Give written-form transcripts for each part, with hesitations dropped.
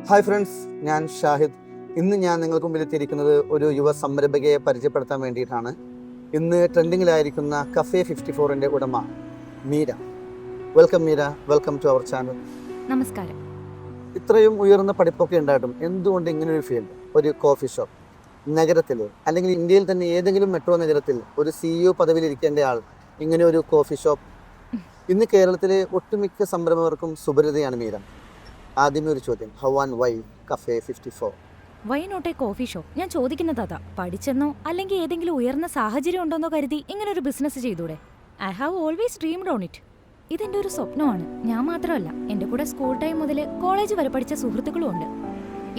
Hi friends, ഞാൻ ഷാഹിദ്. ഇന്ന് ഞാൻ നിങ്ങൾക്ക് മുമ്പിൽ എത്തിയിരിക്കുന്നത് ഒരു യുവ സംരംഭകയെ പരിചയപ്പെടുത്താൻ വേണ്ടിയിട്ടാണ്. ഇന്ന് ട്രെൻഡിങ്ങിലായിരിക്കുന്ന കഫേ 54ൻ്റെ ഉടമ Meera. Welcome Meera, welcome to our channel. നമസ്കാരം. ഇത്രയും ഉയർന്ന പഠിപ്പൊക്കെ ഉണ്ടായിട്ടും എന്തുകൊണ്ട് ഇങ്ങനൊരു ഫീൽഡ്, ഒരു കോഫി ഷോപ്പ് നഗരത്തിൽ അല്ലെങ്കിൽ ഇന്ത്യയിൽ തന്നെ ഏതെങ്കിലും മെട്രോ നഗരത്തിൽ ഒരു CEO പദവിയിൽ ഇരിക്കേണ്ട ആൾ ഇങ്ങനെ ഒരു കോഫി ഷോപ്പ്? ഇന്ന് കേരളത്തിലെ ഒട്ടുമിക്ക സംരംഭകർക്കും സുപരിതയാണ് മീര. ആദ്യമേ ഒരു ചോദ്യം, how and why cafe 54? Why not a coffee shop? ഞാൻ ചോദിക്കുന്നത് അതാ. പഠിച്ചെന്നോ അല്ലെങ്കിൽ ഏതെങ്കിലും ഉയർന്ന സാഹചര്യം ഉണ്ടോന്നോ കരുതി ഇങ്ങനെ ഒരു ബിസിനസ് ചെയ്തൂടെ? I have always dreamed on it. ഇതെന്റെ ഒരു സ്വപ്നമാണ്. ഞാൻ മാത്രമല്ല, എന്റെ കൂടെ സ്കൂൾ ടൈം മുതൽ കോളേജ് വരെ പഠിച്ച സുഹൃത്തുക്കളും ഉണ്ട്.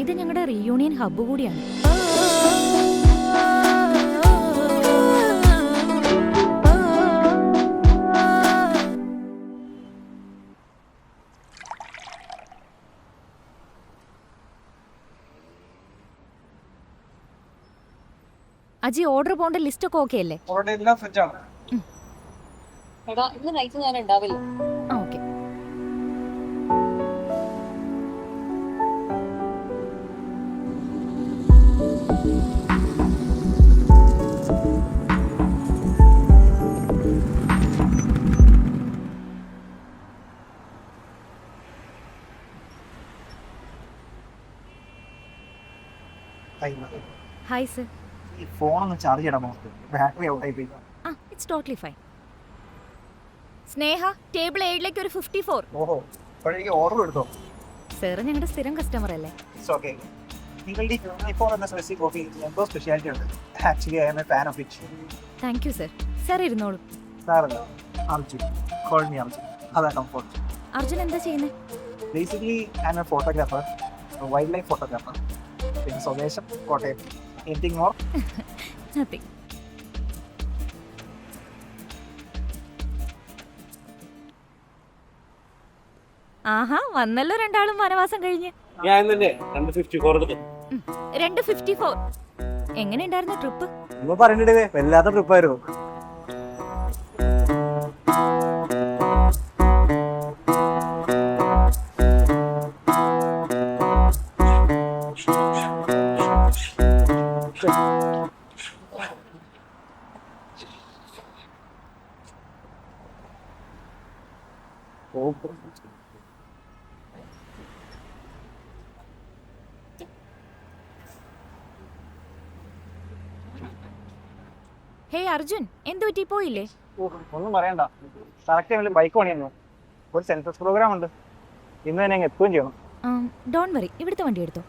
ഇത് ഞങ്ങളുടെ റീയൂണിയൻ ഹബ്ബ് കൂടിയാണ്. അജി, ഓർഡർ പോണ്ട ലിസ്റ്റ് ഒക്കെ ഓക്കെ അല്ലേ? എടാ, ഇന്ന് നൈറ്റ് ഞാൻ ഉണ്ടാവില്ല. ഓക്കെ. Hi sir. ഈ ഫോൺ ഒന്ന് ചാർജ് ചെയ്യണം, ബാറ്ററി ഔട്ട് ആയി പോയി. It's totally fine. Sneha, table 7ലേക്ക് ഒരു 54. ഓഹോ, അപ്പോഴേക്ക് ഓർഡർ എടുത്തോ? സർ ഞങ്ങളുടെ സ്ഥിരം കസ്റ്റമർ അല്ലേ? It's okay. നിങ്ങളുടെ ഈ 24 എന്ന സ്പെഷ്യൽ കോഫി എന്തോ സ്പെഷ്യാലിറ്റി ഉണ്ട്. Actually I am a fan of it. Thank you sir. Sir ഇരുന്നോളൂ. സാറല്ല, അർജുൻ. Call me Arjun. അതാ കംഫോർട്ട്. അർജുൻ എന്താ ചെയ്യുന്നത്? Basically I am a photographer, wildlife photographer. പിന്നെ സ്വദേശം കോട്ടയം. Anything more? നത്തിങ്. ആഹാ, വന്നല്ലോ രണ്ടാളും വനവാസം കഴിഞ്ഞ്. ഞാൻ തന്നെ 254 254. എങ്ങനെയുണ്ടായിരുന്നു ട്രിപ്പ്? നമ്മൾ പറഞ്ഞിട്ടേ വല്ലാത്ത ട്രിപ്പായിരുന്നു. ഹേയ് അർജുൻ, എന്തു പറ്റി, പോയില്ലേ? ഒന്നും പറയണ്ട, കറക്റ്റ് ടൈമിൽ ബൈക്ക് പണിയുന്നു. ഒരു സെൻസസ് പ്രോഗ്രാം ഉണ്ട്, ഇന്ന് തന്നെ എത്തുകയും ചെയ്യണം. ഡോൺ വറി, ഇവിടുത്തെ വണ്ടി എടുത്തോ.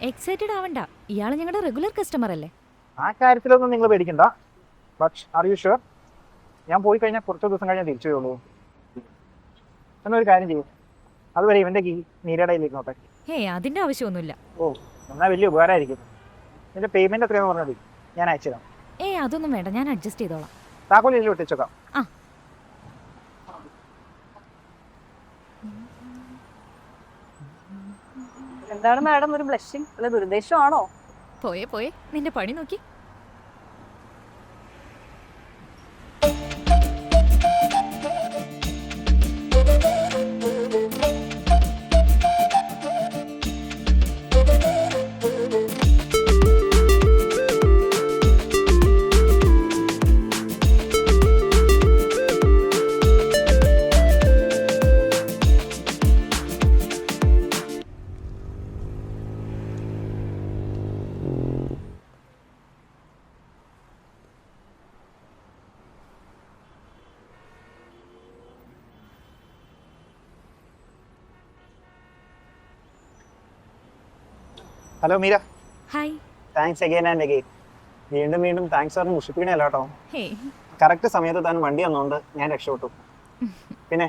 എക്സൈറ്റഡ് ആവണ്ട, ഇയാൾ ഞങ്ങളുടെ റെഗുലർ കസ്റ്റമർ അല്ലേ? ആ കാര്യത്തിലൊന്നും നിങ്ങൾ പേടിക്കണ്ട. But are you sure? ഞാൻ പോയി കഴിഞ്ഞാൽ കുറച്ച് ദിവസം കഴിഞ്ഞാൽ തിരിച്ചു വരുള്ളൂ. എന്നൊരു കാര്യം ചെയ്യും, അതുവരെ ഇവന്റെ കീ നീരടയിലേക്ക് നോട്ടെ. ഹേയ്, അതിന്റെ ആവശ്യമൊന്നുമില്ല. ഓ, എന്നാൽ വലിയ ഉപകാരമായിരിക്കും. നിന്റെ പേയ്മെന്റ് എത്രയാണെന്ന് പറഞ്ഞാൽ മതി, ഞാൻ അയച്ചു തരാം. ഏയ്, അതൊന്നും വേണ്ട, ഞാൻ അഡ്ജസ്റ്റ് ചെയ്തോളാം. താക്കോലിൽ ഒട്ടിച്ചേക്കാം. ആ. എന്താണ് മാഡം ഒരു ബ്ലഷിംഗ്? അല്ല ദുരുദ്ദേശമാണോ? പോയേ പോയേ, നിന്റെ പണി നോക്കി. Hello Meera. Hi. Thanks again and again. വീണ്ടും വീണ്ടും താങ്ക്സ് പറഞ്ഞ് മുഷിപ്പിക്കണല്ലോ കേട്ടോ. ഹേയ്. കറക്റ്റ് സമയത്ത് താൻ വണ്ടി വന്നോണ്ട് ഞാൻ രക്ഷപ്പെട്ടു. പിന്നെ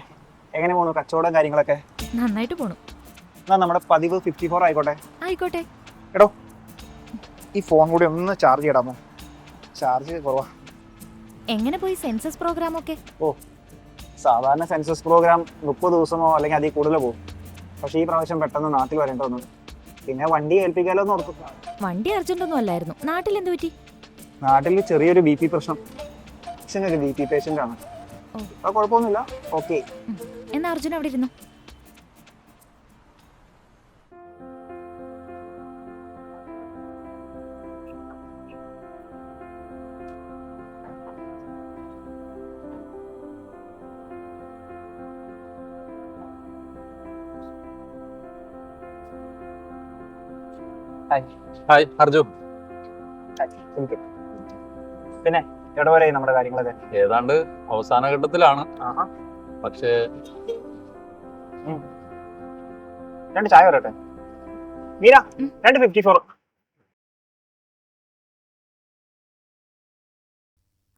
എങ്ങനെ പോണു കച്ചവടം കാര്യങ്ങളൊക്കെ? നന്നായിട്ട് പോണു. എന്നാ നമ്മുടെ പതിവ് 54 ആയിക്കോട്ടെ. ആയിക്കോട്ടെ. എടോ, ഈ ഫോൺ കൂടി ഒന്ന് ചാർജ് ചെയ്യടാമോ? ചാർജ് കുറവാ. എങ്ങനെ പോയി സെൻസസ് പ്രോഗ്രാം ഒക്കെ? ഓ, സാധാരണ സെൻസസ് പ്രോഗ്രാം 30 ദിവസമോ അല്ലെങ്കിൽ അതിൽ കൂടുതലോ പോകും. പക്ഷേ ഈ പ്രാവശ്യം പെട്ടെന്ന് നാട്ടിൽ വരേണ്ടി വന്നു. പിന്നെ വണ്ടി ഏൽപ്പിക്കാലോ എന്ന് ഓർത്തു. വണ്ടി അർജന്റ് ഒന്നും അല്ലായിരുന്നു. നാട്ടിൽ എന്ത് പറ്റി? നാട്ടിൽ ചെറിയൊരു BP പ്രശ്നം. അച്ഛനൊരു BP പേഷ്യന്റ് ആണ്. കുഴപ്പമൊന്നുമില്ല, ഓക്കെ. എന്നാ അർജുൻ അവിടെ ഇരുന്നു. ഹായ് അർജു. പിന്നെ എവിടെ വരെ നമ്മുടെ കാര്യങ്ങളൊക്കെ? ഏതാണ്ട് അവസാന ഘട്ടത്തിലാണ്. പക്ഷേ 2 ചായ വരട്ടെ. മീര 254.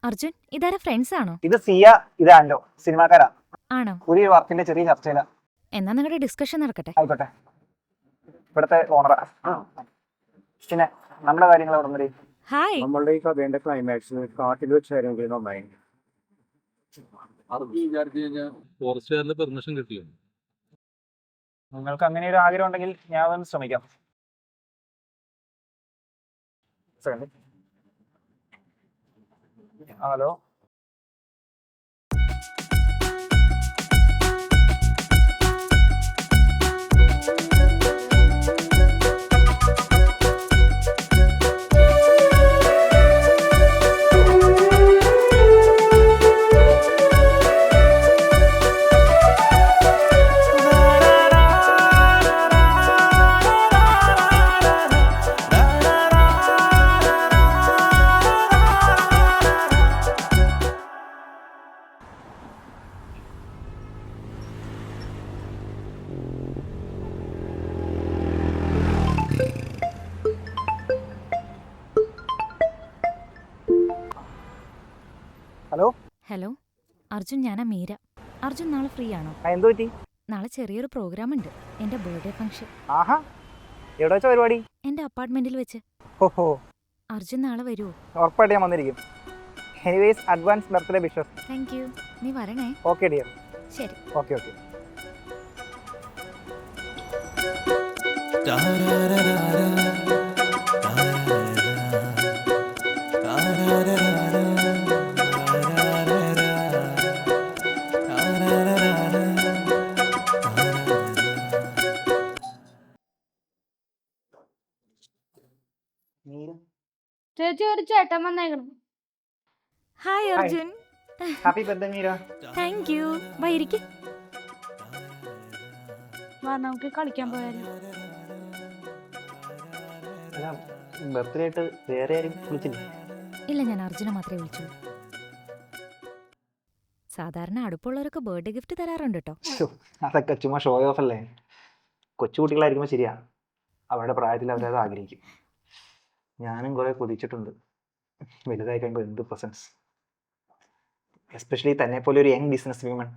അർജുൻ ഇതാരാ ഫ്രണ്ട്സ് ആണോ? ഇത് സിയ, ഇത് ആൻഡോ, സിനിമാക്കാരാ. ആണോ? പുതിയ വർക്കിന്റെ ചെറിയ ചർച്ചയില. എന്നാ നിങ്ങളുടെ ഡിസ്കഷൻ നടക്കട്ടെ. ആയിക്കോട്ടെ. ഇവിടുത്തെ ഓണറാ. പിന്നെ നമ്മുടെ കാര്യങ്ങൾ എവിടെ വരെ? ഹായ്. നമ്മളുടെ ഈ കഥയുടെ ക്ലൈമാക്സ് കാട്ടിൽ വെച്ചായിരുന്നു നന്നായി. അർജു വിചാരിച്ചു കഴിഞ്ഞാൽ ഫോറസ്റ്റുകാരുടെ പെർമിഷൻ കിട്ടിയോ? നിങ്ങൾക്ക് അങ്ങനെ ഒരു ആഗ്രഹം ഉണ്ടെങ്കിൽ ഞാൻ ഒന്ന് ശ്രമിക്കാം. Hello, hello. ഹലോ അർജുൻ, ഞാനാ മീര. അർജുൻ നാളെ ഫ്രീ ആണോ? എന്ത് പറ്റി? നാളെ ചെറിയൊരു പ്രോഗ്രാം ഉണ്ട്, എന്റെ ബർത്ത്ഡേ ഫംഗ്ഷൻ. ആഹാ, എവിടെ വെച്ച പരിപാടി? എന്റെ അപ്പാർട്ട്മെന്റിൽ വെച്ച്. ഓഹോ, അർജുൻ നാളെ വരുമോ? ഉറപ്പായിട്ട് ഞാൻ വന്നിരിക്കും. Anyways advance birthday wishes. Thank you. നീ വരണേ. Okay dear. ശരി. Okay okay. ചേച്ചി ഒരു ചേട്ടൻ വന്നേക്കണം. Hi Arjun. Happy birthday Meera. Thank you. വൈരിക്ക്. വാ നമുക്ക് കളിക്കാൻ പോയാലോ? ബർത്ത്ഡേ ആയിട്ട് വേറെ ആരും വിളിച്ചില്ല? ഇല്ല, ഞാൻ അർജുനെ മാത്രമേ വിളിച്ചു. സാധാരണ അടുപ്പുള്ളവരൊക്കെ ബർത്ത്ഡേ ഗിഫ്റ്റ് തരാറുണ്ട് കേട്ടോ. അതൊക്കെ ചുമ്മാ ഷോ ഓഫ് അല്ലേ. കൊച്ചുകുട്ടികളായിരിക്കുമ്പോൾ ശരിയാ, അവരുടെ പ്രായത്തിൽ അവരത് ആഗ്രഹിക്കും. ഞാനും കുറെ കൊതിച്ചിട്ടുണ്ട് വലുതായി കഴിയുമ്പോൾ എന്ത് പ്രസൻസ്. എസ്പെഷ്യലി തന്നെ പോലെ ഒരു യങ് ബിസിനസ് വിമൺ.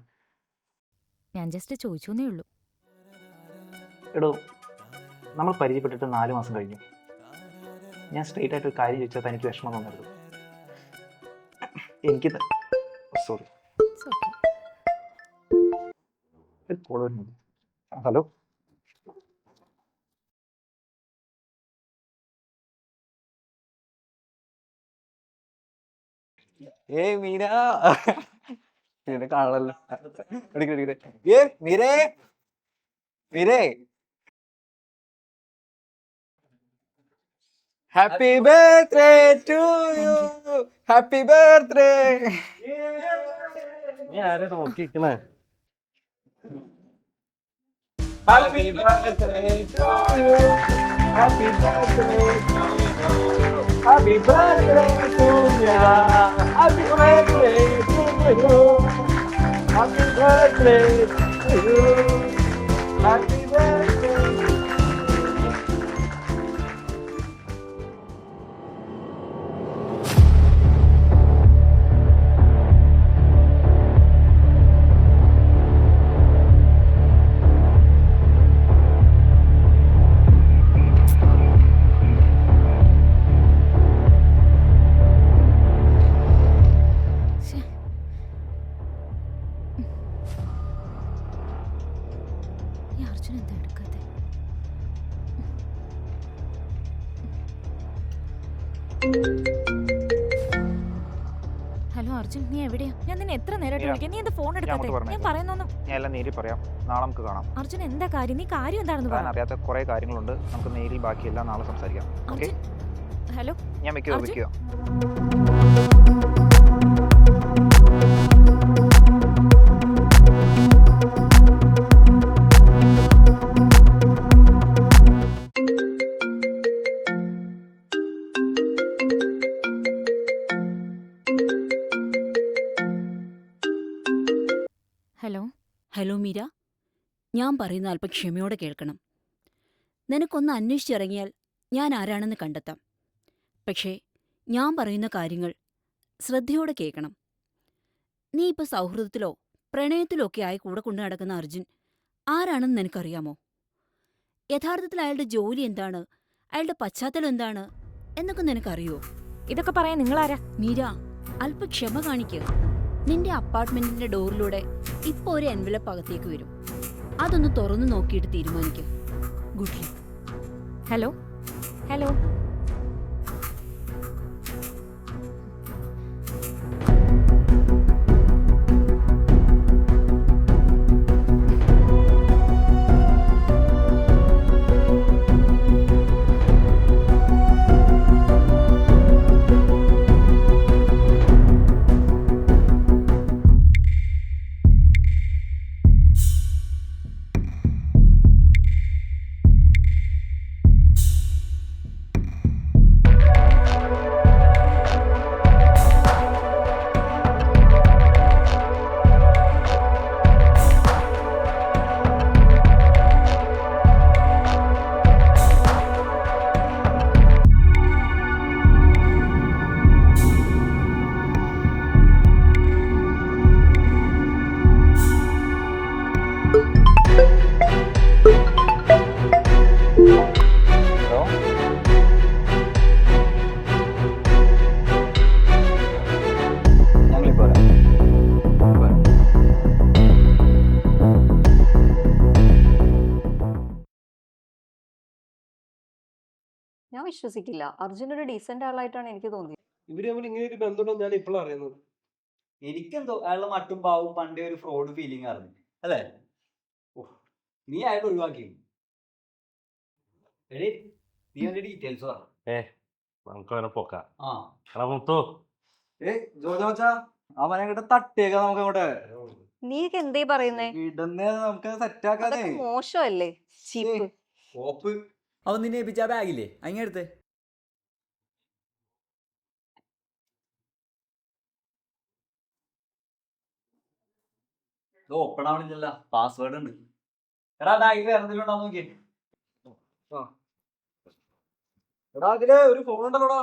ഞാൻ ജസ്റ്റ് ചോദിച്ചേ ഉള്ളൂ. എടോ, നമ്മൾ പരിചയപ്പെട്ടിട്ട് 4 മാസം കഴിഞ്ഞു. ഞാൻ സ്ട്രെയിറ്റ് ആയിട്ട് ഒരു കാര്യം ചോദിച്ചാൽ തനിക്ക് വിഷമം തോന്നരുത്. എനിക്ക് സോറി. ഹലോ. ഏയ് മീര, നിന്നെ കാണാനല്ലോ. ഏ മീരേ, മീരേ, happy birthday to you, happy birthday. നീ ആരെ നോക്കിയിരിക്കണേ? Happy birthday to you, happy birthday to you, happy birthday to you, happy birthday to you, happy birthday to you, happy birthday. ഈ അർജുൻ എന്താ എടുക്കാത്തെ? ഹലോ അർജുൻ, നീ എവിടെയാ? ഞാൻ നിന്നെ എത്ര നേരമായിട്ട് വിളിക്കാം, നീ എന്താ ഫോൺ എടുക്കാത്തെ? ഞാൻ പറയുന്നൊന്നും. ഞാൻ എല്ലാം നേരിൽ പറയാം, നാളെ നമുക്ക് കാണാം. അർജുൻ എന്താ കാര്യം? നീ കാര്യം എന്താണെന്ന് പറ. അറിയാത്ത കുറെ കാര്യങ്ങളുണ്ട്, നമുക്ക് നേരിൽ ബാക്കിയെല്ലാം നാളെ സംസാരിക്കാം. ഓക്കെ, അർജുൻ. ഹലോ ഞാൻ വെക്കുക. ഹലോ. ഹലോ മീര, ഞാൻ പറയുന്ന അല്പം ക്ഷമയോടെ കേൾക്കണം. നിനക്കൊന്ന് അന്വേഷിച്ചിറങ്ങിയാൽ ഞാൻ ആരാണെന്ന് കണ്ടെത്താം. പക്ഷേ ഞാൻ പറയുന്ന കാര്യങ്ങൾ ശ്രദ്ധയോടെ കേൾക്കണം. നീ ഇപ്പൊ സൗഹൃദത്തിലോ പ്രണയത്തിലോ ഒക്കെ ആയി കൂടെ കൊണ്ടു നടക്കുന്ന അർജുൻ ആരാണെന്ന് നിനക്കറിയാമോ? യഥാർത്ഥത്തിൽ അയാളുടെ ജോലി എന്താണ്, അയാളുടെ പശ്ചാത്തലം എന്താണ് എന്നൊക്കെ നിനക്കറിയോ? ഇതൊക്കെ പറയാൻ നിങ്ങളാരാ? മീര, അല്പ ക്ഷമ കാണിക്ക്. നിന്റെ അപ്പാർട്ട്മെന്റിന്റെ ഡോറിലൂടെ ഇപ്പൊ ഒരു എൻവലപ്പ് അകത്തേക്ക് വരും. അതൊന്ന് തുറന്നു നോക്കിയിട്ട് തീരുമാനിക്കും. Good luck. ഹലോ. ഹലോ. ഞാൻ വിശ്വസിക്കില്ല. അർജുൻ ഒരു ഡീസന്റ് ആളായിട്ടാണ് എനിക്ക് തോന്നിയത്. ഇവര് തമ്മിൽ ഇങ്ങനെ ഒരു ബന്ധമുണ്ടോ ഞാൻ ഇപ്പോഴാണ് അറിയുന്നത്. എനിക്കെന്തോ അയാളുടെ മട്ടും പാവും പണ്ടേ ഒരു ഫ്രോഡ് ഫീലിംഗ് ആയിരുന്നു അല്ലേ? നീ അയാൾ ഒഴിവാക്കി. എടീ, നീ അതിന്റെ ഡീറ്റെയിൽസ് പറ. നമുക്ക് അവനെ പോക്കാം. ആ എടാ മുത്തു, ജോജോച്ചാ അവനെ അങ്ങോട്ട് തട്ടിയേക്കാം. നമുക്ക് അങ്ങോട്ട് നീക്ക് എന്തേ പറയുന്നേ? ഇടുന്നേ നമുക്ക് സെറ്റ് ആക്കാതെ. അതൊക്കെ മോശമല്ലേ? ചീപ്പ്. ഓപ്പ് അവൻ നിന്നെ ഏൽപ്പിച്ച ബാഗില്ലേ അങ്ങെടുത്ത്. ഇത് ഓപ്പൺ ആവണില്ലല്ല, പാസ്വേഡ് ഉണ്ട്. എടാ ബാഗിൽ വേറെ എന്തെങ്കിലും ഉണ്ടോ നോക്കിയേ. എടാ അതില് ഒരു ഫോൺ ഉണ്ടല്ലോടാ.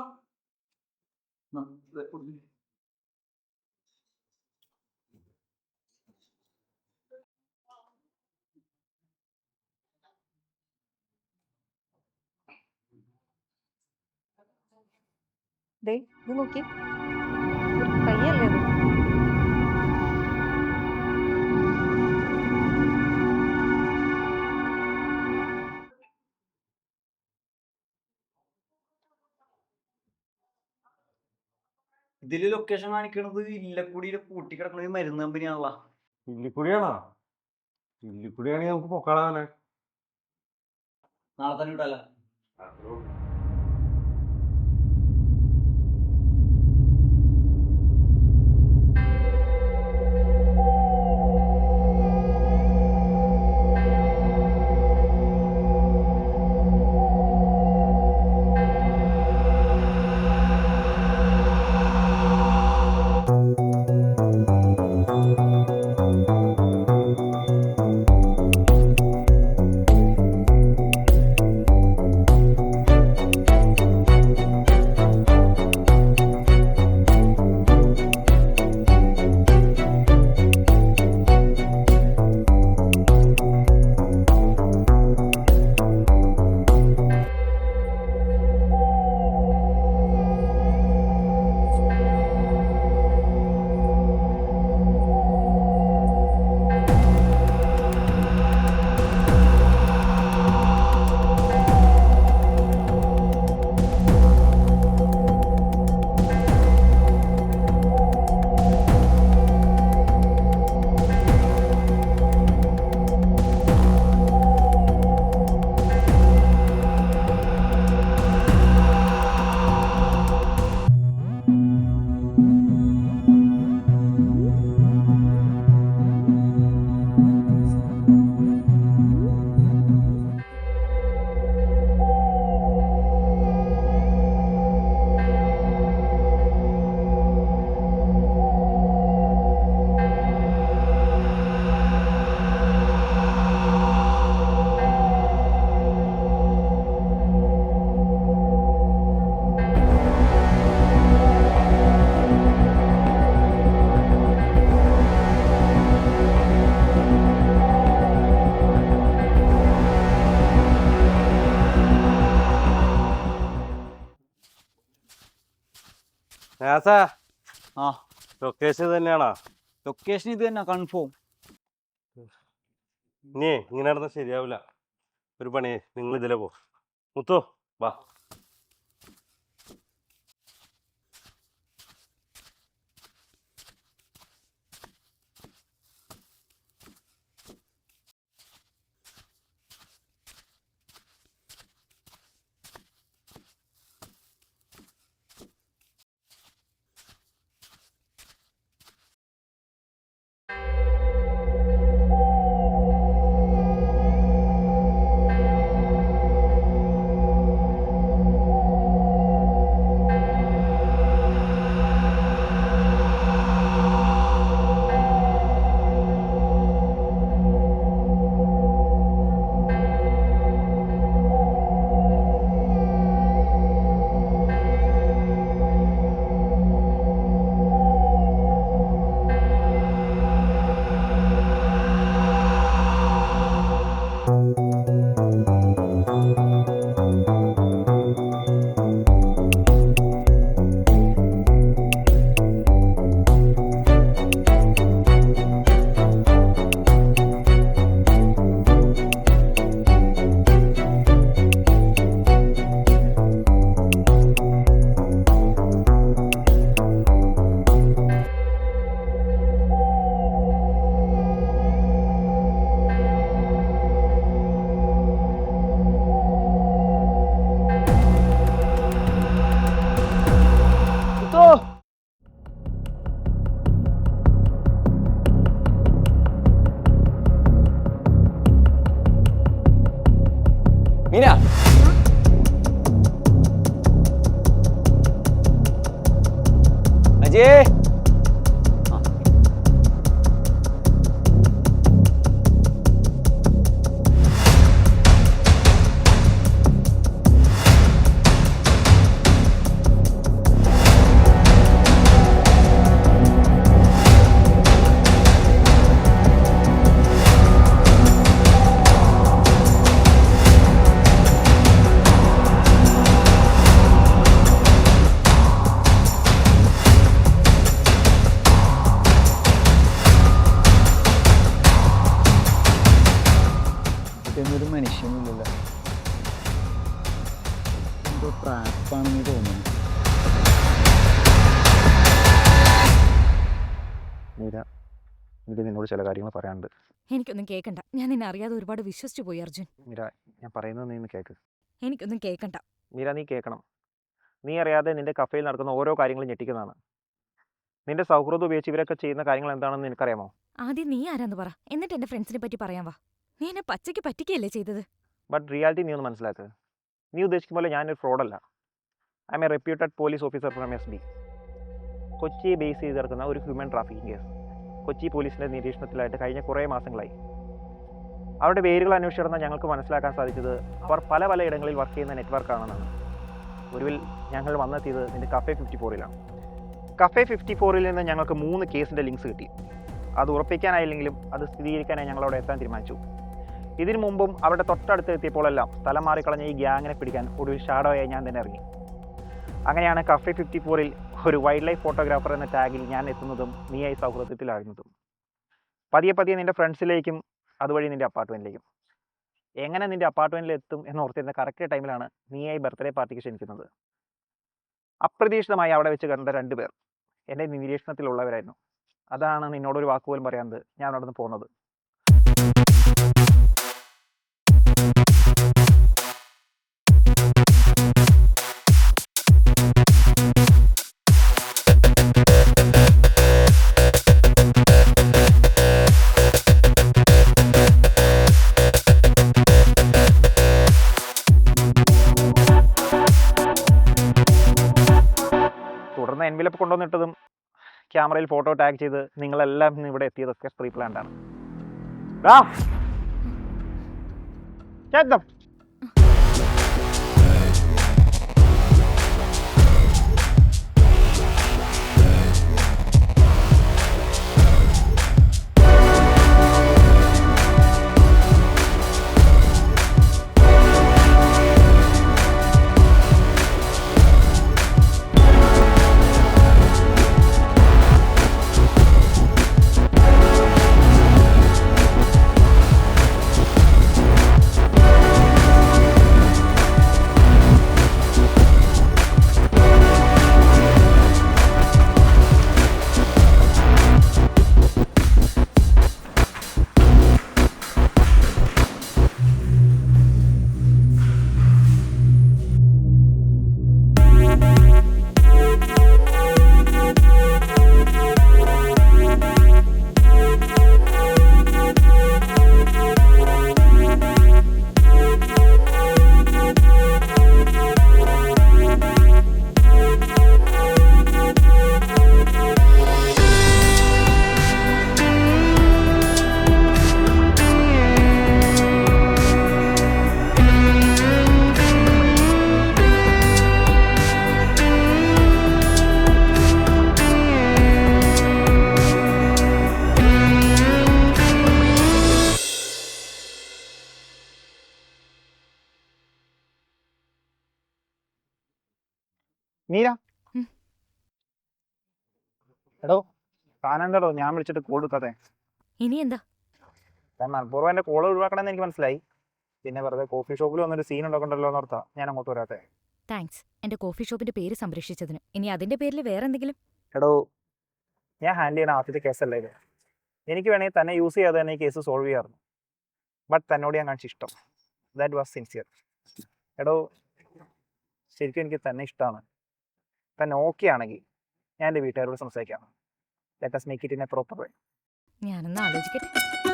ദേ ഇത് നോക്കി, കയ്യല്ലേ അത്? ഇതില് ലൊക്കേഷൻ കാണിക്കണത് ഇല്ലക്കുടിയിലെ പൂട്ടിക്കിടക്കുന്ന ഒരു മരുന്ന് കമ്പനിയാണല്ലോ. ഇല്ലിക്കുടിയാണോ? ഇല്ലിക്കുടിയാണെങ്കിൽ നമുക്ക് പൊക്കാളാനെ. നാളെ തന്നെ വിടാല. ആ ലൊക്കേഷൻ തന്നെയാണോ? ലൊക്കേഷൻ ഇത് തന്നെ കൺഫേം. ഇനി ഇങ്ങനെ നടന്നാൽ ശരിയാവില്ല. ഒരു പണി, നിങ്ങൾ ഇതിലെ പോ. മുത്തോ വാ. മീന, അജയ് ഒരു മനുഷ്യനില്ലല്ലോ, എന്തോ ട്രാപ്പാണെന്ന് തോന്നുന്നു. മീര, എനിക്ക് നിന്നോട് ചില കാര്യങ്ങൾ പറയാനുണ്ട്. എനിക്കൊന്നും കേൾക്കണ്ട. ഞാൻ നിന്നെ അറിയാതെ ഒരുപാട് വിശ്വസിച്ചു പോയി അർജുൻ. മീര, ഞാൻ പറയുന്നത് നീ ഒന്ന് കേൾക്ക്. എനിക്കൊന്നും കേൾക്കണ്ട. മീര, നീ കേൾക്കണം. നീ അറിയാതെ നിന്റെ കഫയിൽ നടക്കുന്ന ഓരോ കാര്യങ്ങളും ഞെട്ടിക്കുന്നതാണ്. നിന്റെ സൗഹൃദം ഉപയോഗിച്ച് ഇവരൊക്കെ ചെയ്യുന്ന കാര്യങ്ങൾ എന്താണെന്ന് നിനക്കറിയാമോ? ആദ്യം നീ ആരാന്ന് പറ, എന്നിട്ട് എന്റെ ഫ്രണ്ട്സിനെ പറ്റി പറയാൻ വാ. നീ എന്നെ പച്ചയ്ക്ക് പറ്റിക്കുകയല്ലേ ചെയ്തത്? ബട്ട് റിയാലിറ്റി നീ ഒന്ന് മനസ്സിലാക്കുക. നീ ഉദ്ദേശിക്കുന്ന പോലെ ഞാനൊരു ഫ്രോഡല്ല. I am a reputed police officer from SB. കൊച്ചിയെ ബേസ് ചെയ്ത് കിടക്കുന്ന ഒരു ഹ്യൂമൻ ട്രാഫിക്കിംഗ് കേസ് കൊച്ചി പോലീസിൻ്റെ നിരീക്ഷണത്തിലായിട്ട് കഴിഞ്ഞ കുറേ മാസങ്ങളായി. അവരുടെ വേരുകൾ അന്വേഷിച്ചിരുന്ന ഞങ്ങൾക്ക് മനസ്സിലാക്കാൻ സാധിച്ചത് അവർ പല പല ഇടങ്ങളിൽ വർക്ക് ചെയ്യുന്ന നെറ്റ്വർക്കാണെന്നാണ്. ഒടുവിൽ ഞങ്ങൾ വന്നെത്തിയത് നിന്റെ കഫേ 54-ലാണ്. കഫേ 54-ൽ നിന്ന് ഞങ്ങൾക്ക് 3 കേസിൻ്റെ ലിങ്ക്സ് കിട്ടി. അത് ഉറപ്പിക്കാനായില്ലെങ്കിലും അത് സ്ഥിരീകരിക്കാനായി ഞങ്ങളവിടെ എത്താൻ തീരുമാനിച്ചു. ഇതിനു മുമ്പും അവിടെ തൊട്ടടുത്ത് എത്തിയപ്പോഴെല്ലാം സ്ഥലം മാറിക്കളഞ്ഞ ഈ ഗ്യാങ്ങിനെ പിടിക്കാൻ ഒടുവിൽ ഷാഡോയായി ഞാൻ തന്നെ ഇറങ്ങി. അങ്ങനെയാണ് കഫേ 54-ൽ ഒരു വൈൽഡ് ലൈഫ് ഫോട്ടോഗ്രാഫർ എന്ന ടാഗിൽ ഞാൻ എത്തുന്നതും നീയായി സൗഹൃദത്തിലാകുന്നതും. പതിയെ പതിയെ നിൻ്റെ ഫ്രണ്ട്സിലേക്കും അതുവഴി നിൻ്റെ അപ്പാർട്ട്മെൻറ്റിലേക്കും. എങ്ങനെ നിൻ്റെ അപ്പാർട്ട്മെൻറ്റിൽ എത്തും എന്നോർത്തിരുന്ന കറക്റ്റ് ടൈമിലാണ് നീയായി ബർത്ത്ഡേ പാർട്ടിക്ക് ക്ഷണിക്കുന്നത്. അപ്രതീക്ഷിതമായി അവിടെ വെച്ച് കണ്ട 2 പേർ എൻ്റെ നിരീക്ഷണത്തിലുള്ളവരായിരുന്നു. അതാണ് നിന്നോടൊരു വാക്കുപോലും പറയാത്തത് ഞാൻ അവിടെ നിന്ന് പോകുന്നത്. തുടർന്ന് എൻവലപ്പ് കൊണ്ടുവന്നിട്ടതും ക്യാമറയിൽ ഫോട്ടോ ടാഗ് ചെയ്ത് നിങ്ങളെല്ലാം ഇന്ന് ഇവിടെ എത്തിയതൊക്കെ പ്രീ പ്ലാൻഡ് ആണ്. മീര ഉം. എടോ താനെന്താടോ ഞാൻ വിളിച്ചിട്ട് കോൾ എടുക്കാതെ? ഇനി എന്താ? ഞാൻ മനഃപൂർവ്വം എൻ്റെ കോൾ ഒഴിവാക്കണമെന്ന് എനിക്ക് മനസ്സിലായി. പിന്നെ വെറുതെ കോഫി ഷോപ്പിൽ വന്നൊരു സീൻ ഉണ്ടാക്കണ്ടല്ലോ എന്നോർത്താ ഞാൻ അങ്ങോട്ട് വരാത്തെ. താങ്ക്സ് എന്റെ കോഫി ഷോപ്പിന്റെ പേര് സംരക്ഷിച്ചതിന്. ഇനി അതിന്റെ പേരിൽ വേറെ എന്തെങ്കിലും? എടോ ഞാൻ ഹാൻഡിൽ ചെയ്യുന്ന ആദ്യത്തെ കേസല്ല ഇത്. എനിക്ക് വേണമെങ്കിൽ തന്നെ യൂസ് ചെയ്യാതെ തന്നെ ഈ കേസ് സോൾവ് ചെയ്യാറുണ്ട്. ബട്ട് തന്നോട് ഞാൻ കാണിച്ച ഇഷ്ടം, ദാറ്റ് വാസ് സിൻസിയർ. എടോ ശരിക്കും എനിക്ക് തന്നെ ഇഷ്ടമാണ്. തന്നെ ഓക്കെ ആണെങ്കിൽ ഞാൻ എൻ്റെ വീട്ടുകാരോട് സംസാരിക്കാം. Let us make it in a proper way. ഞാനൊന്ന് ആലോചിക്കട്ടെ.